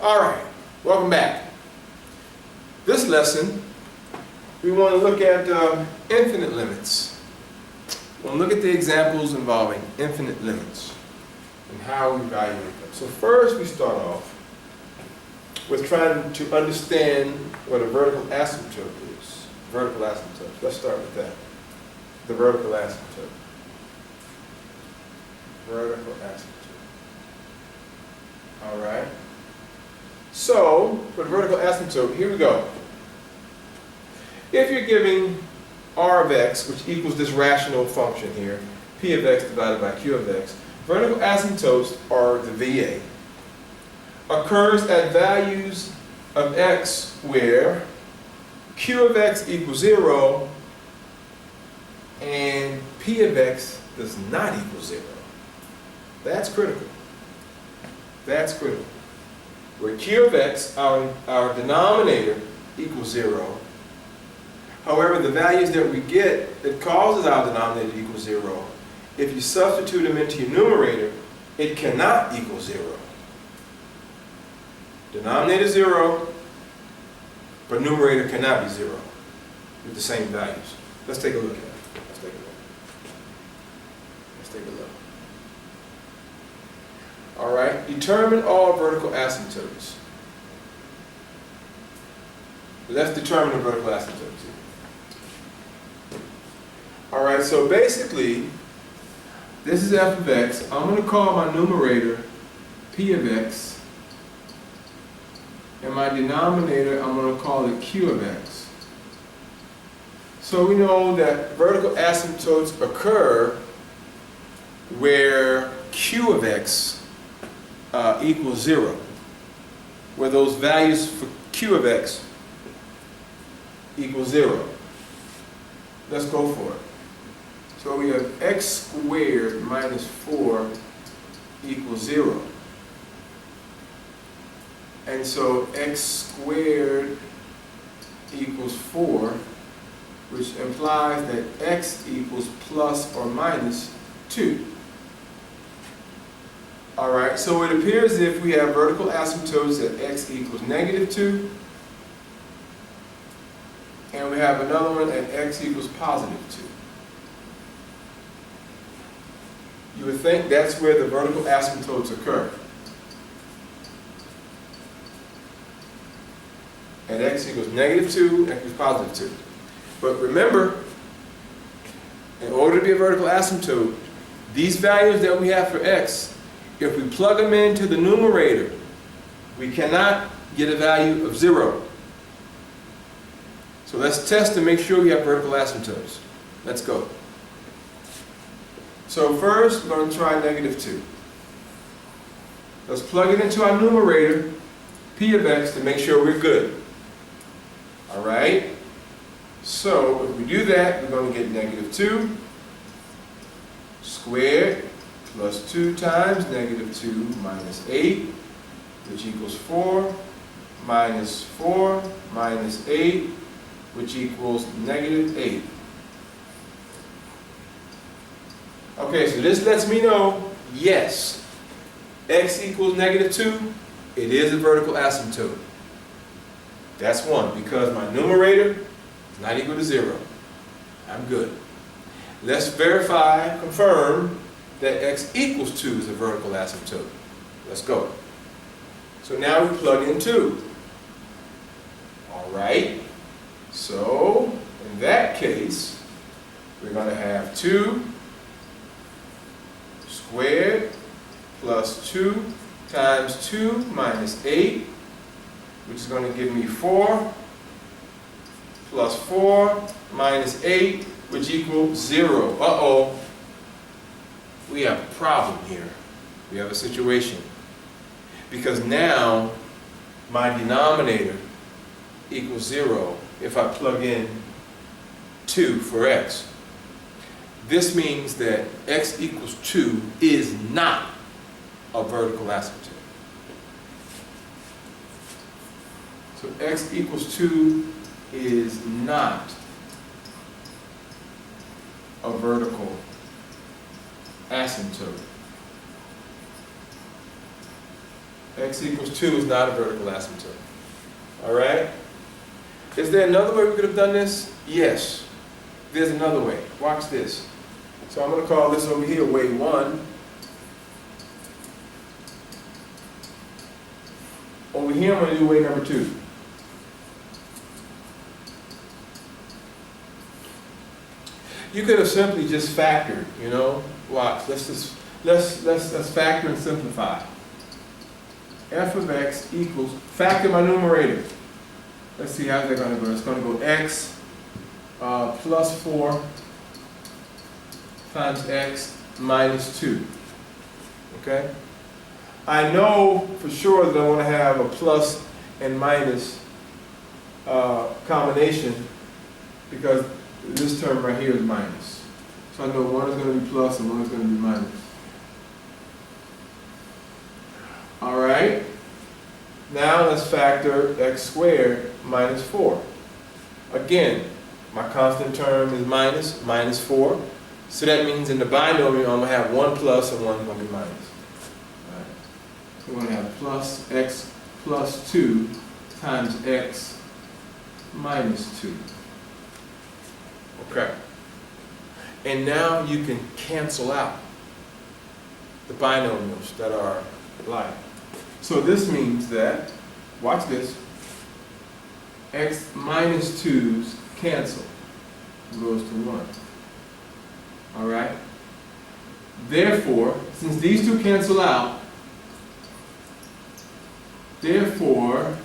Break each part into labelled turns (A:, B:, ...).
A: All right, welcome back. This lesson, we want to look at infinite limits. We'll look at the examples involving infinite limits and how we evaluate them. So first we start off with trying to understand what a vertical asymptote is. Vertical asymptote. Let's start with that. The vertical asymptote. Vertical asymptote. All right. So, for the vertical asymptote, here we go. If you're giving r of x, which equals this rational function here, p of x divided by q of x, vertical asymptotes are the VA. Occurs at values of x where q of x equals 0 and p of x does not equal 0. That's critical. That's critical. Where q of x, our denominator, equals 0. However, the values that we get that causes our denominator to equal 0, if you substitute them into your numerator, it cannot equal 0. Denominator 0, but numerator cannot be 0 with the same values. Let's take a look at it. Let's take a look. Let's take a look. All right, determine all vertical asymptotes. Let's determine the vertical asymptotes. All right, so basically, this is f of x. I'm going to call my numerator p of x, and my denominator, I'm going to call it q of x. So we know that vertical asymptotes occur where q of x equals 0, where those values for q of x equal 0. Let's go for it. So we have x squared minus 4 equals 0. And so x squared equals 4, which implies that x equals plus or minus 2. All right, so it appears as if we have vertical asymptotes at x equals negative 2, and we have another one at x equals positive 2. You would think that's where the vertical asymptotes occur. At x equals negative 2, x equals positive 2. But remember, in order to be a vertical asymptote, these values that we have for x, if we plug them into the numerator, we cannot get a value of 0. So let's test to make sure we have vertical asymptotes. Let's go. So first, we're going to try negative 2. Let's plug it into our numerator, p of x, to make sure we're good. All right? So if we do that, we're going to get negative 2 squared plus 2 times negative 2 minus 8, which equals 4, minus 4 minus 8, which equals negative 8. Okay, so this lets me know, yes, x equals negative 2, it is a vertical asymptote. That's one, because my numerator is not equal to 0. I'm good. Let's verify, confirm, that x equals 2 is a vertical asymptote. Let's go. So now we plug in 2. All right. So in that case, we're going to have 2 squared plus 2 times 2 minus 8, which is going to give me 4 plus 4 minus 8, which equals 0. Uh-oh. We have a problem here. We have a situation. Because now my denominator equals 0 if I plug in 2 for x. This means that x equals 2 is not a vertical asymptote. So x equals 2 is not a vertical asymptote. X equals 2 is not a vertical asymptote. All right? Is there another way we could have done this? Yes. There's another way. Watch this. So I'm going to call this over here way 1. Over here I'm going to do way number 2. You could have simply just factored, you know. Watch. Let's factor and simplify. F of x equals, factor my numerator. Let's see how's that going to go. It's going to go x plus 4 times x minus 2. Okay? I know for sure that I want to have a plus and minus combination because this term right here is minus. So I know one is going to be plus and one is going to be minus. All right. Now let's factor x squared minus 4. Again, my constant term is minus 4. So that means in the binomial, I'm going to have one plus and one going to be minus. All right. So we're going to have plus x plus 2 times x minus 2. Okay. And now you can cancel out the binomials that are like. So this means that, watch this, x minus 2's cancel, goes to 1. All right? Therefore, since these two cancel out, therefore,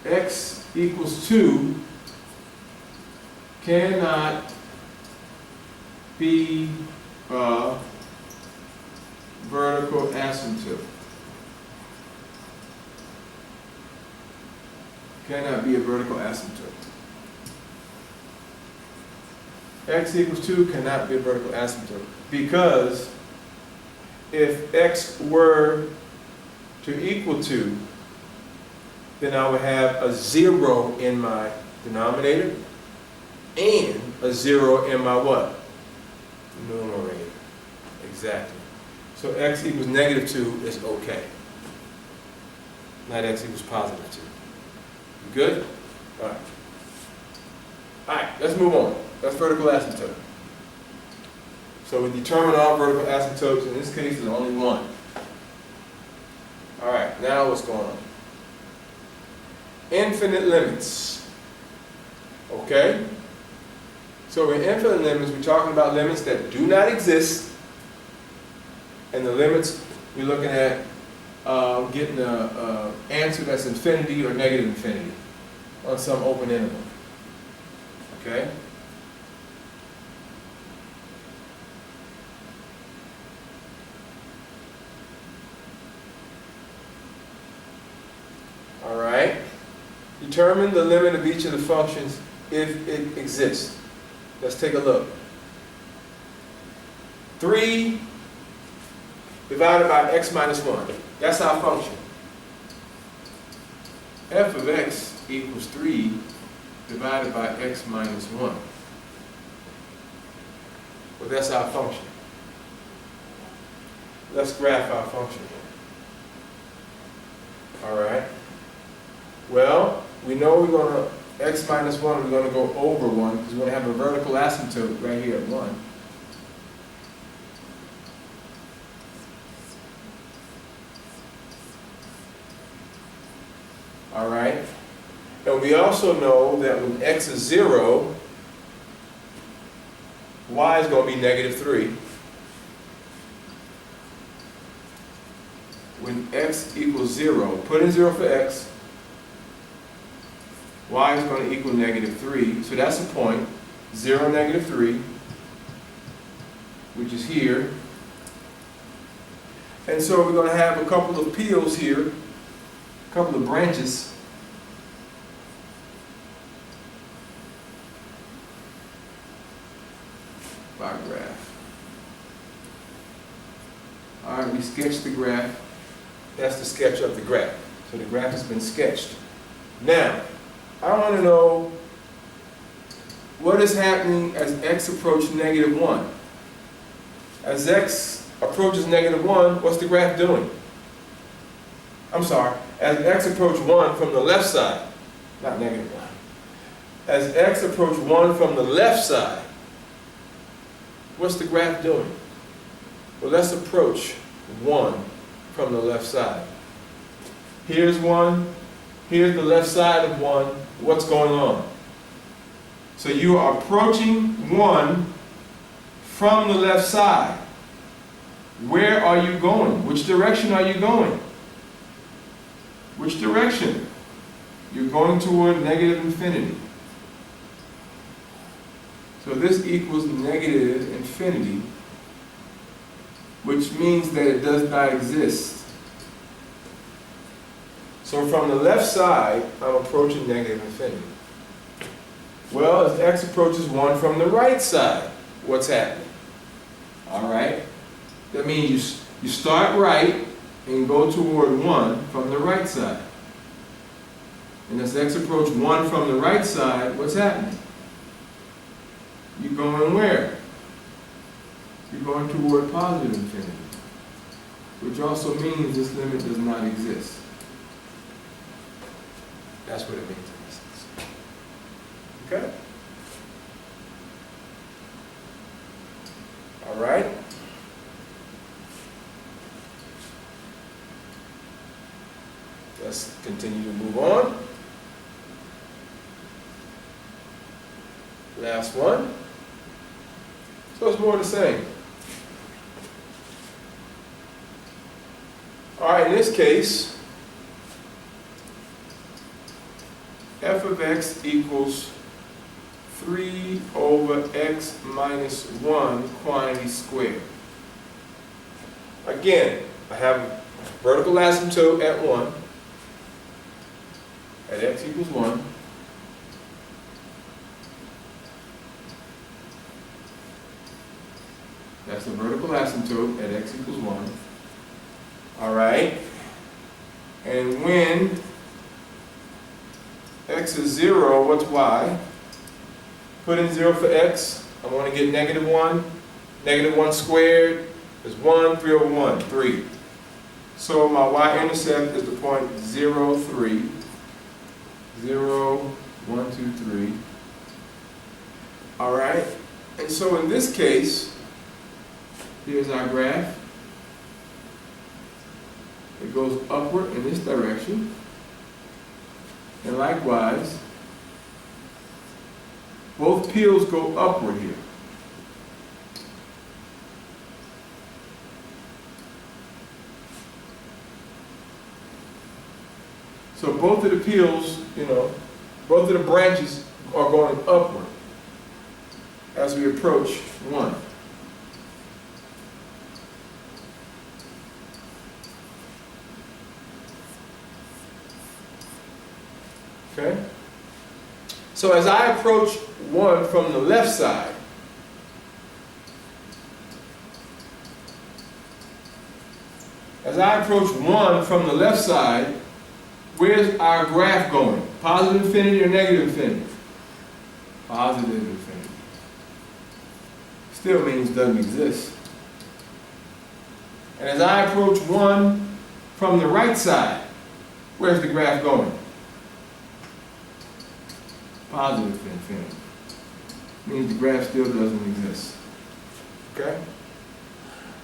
A: x equals 2 cannot be a vertical asymptote. Cannot be a vertical asymptote. X equals 2 cannot be a vertical asymptote because if x were to equal 2, then I would have a 0 in my denominator and a 0 in my what? Numerator. Exactly. So x equals negative 2 is okay. Not x equals positive 2. You good? All right. All right, let's move on. That's vertical asymptote. So we determine all vertical asymptotes. In this case, there's only one. All right, now what's going on? Infinite limits. Okay? So in infinite limits, we're talking about limits that do not exist. And the limits, we're looking at getting an answer that's infinity or negative infinity on some open interval. Okay? All right? Determine the limit of each of the functions if it exists. Let's take a look. 3 divided by x minus 1. That's our function. F of x equals 3 divided by x minus 1. Well, that's our function. Let's graph our function. All right. Well, we know we're going to, x minus 1, we're going to go over 1 because we're going to have a vertical asymptote right here at 1. All right? And we also know that when x is 0, y is going to be negative 3. When x equals 0, put in 0 for x, y is going to equal negative 3. So that's the point, 0, negative 3, which is here. And so we're going to have a couple of peels here, a couple of branches. By graph. All right, we sketched the graph. That's the sketch of the graph. So the graph has been sketched. Now, I want to know what is happening as x approaches negative 1. As x approaches negative 1, what's the graph doing? I'm sorry, as x approach 1 from the left side, not negative 1, as x approach 1 from the left side, what's the graph doing? Well, let's approach 1 from the left side. Here's 1, here's the left side of 1, what's going on? So you are approaching 1 from the left side. Where are you going? Which direction are you going? Which direction? You're going toward negative infinity. So this equals negative infinity, which means that it does not exist. So from the left side, I'm approaching negative infinity. Well, as x approaches 1 from the right side, what's happening? All right? That means you start right and go toward 1 from the right side. And as x approach 1 from the right side, what's happening? You're going where? You're going toward positive infinity, which also means this limit does not exist. That's what it means in essence. Okay? All right? Let's continue to move on. Last one. So it's more of the same. All right, in this case, f of x equals 3 over x minus 1 quantity squared. Again, I have vertical asymptote at 1, at x equals 1. That's the vertical asymptote at x equals 1. All right. And when x is 0, what's y? Put in 0 for x. I want to get negative 1. Negative 1 squared is 1. 3 over 1, 3. So my y-intercept is the point 0, 3. 0, 1, 2, 3. All right. And so in this case, here's our graph. It goes upward in this direction. And likewise, both peels go upward here. So both of the peels, both of the branches are going upward as we approach 1. Okay? So as I approach 1 from the left side, where's our graph going? Positive infinity or negative infinity? Positive infinity. Still means doesn't exist. And as I approach 1 from the right side, where's the graph going? Positive infinity. Means the graph still doesn't exist. Okay?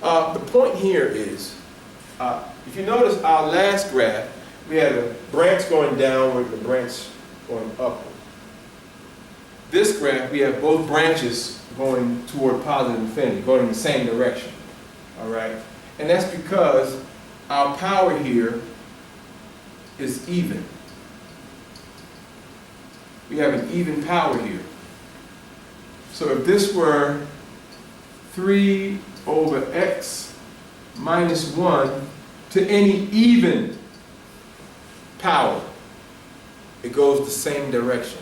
A: The point here is, if you notice our last graph, we had a branch going downward and a branch going upward. This graph, we have both branches going toward positive infinity, going in the same direction. All right? And that's because our power here is even. We have an even power here. So if this were 3 over x minus 1 to any even power, it goes the same direction.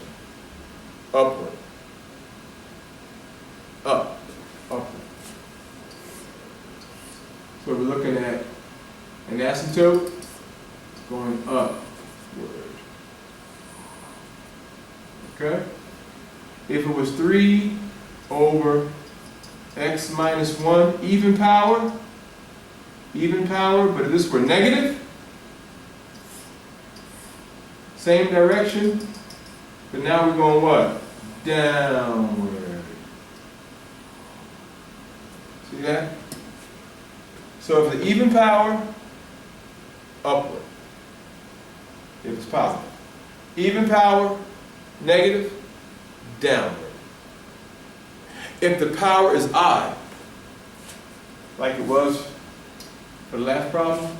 A: Upward. Up. Upward. So we're looking at an asymptote going upward. Okay? If it was 3 over x minus 1, even power, but if this were negative, Same direction, but now we're going what? Downward. See that? So if the even power, upward. If it's positive. Even power, negative, downward. If the power is odd, like it was for the last problem,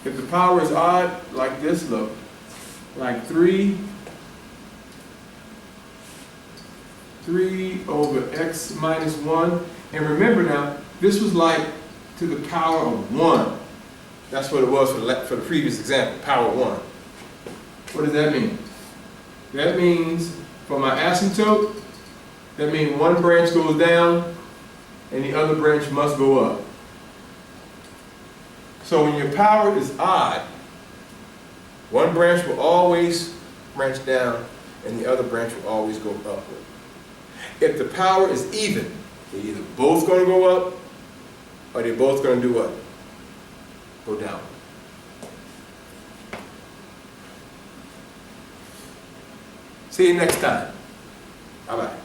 A: if the power is odd, like this, look, like 3 over x minus 1. And remember now, this was like to the power of 1. That's what it was for the previous example, power 1. What does that mean? That means, for my asymptote, that means one branch goes down and the other branch must go up. So when your power is odd, one branch will always branch down and the other branch will always go upward. If the power is even, they're either both going to go up or they're both going to do what? Go down. See you next time. Bye-bye.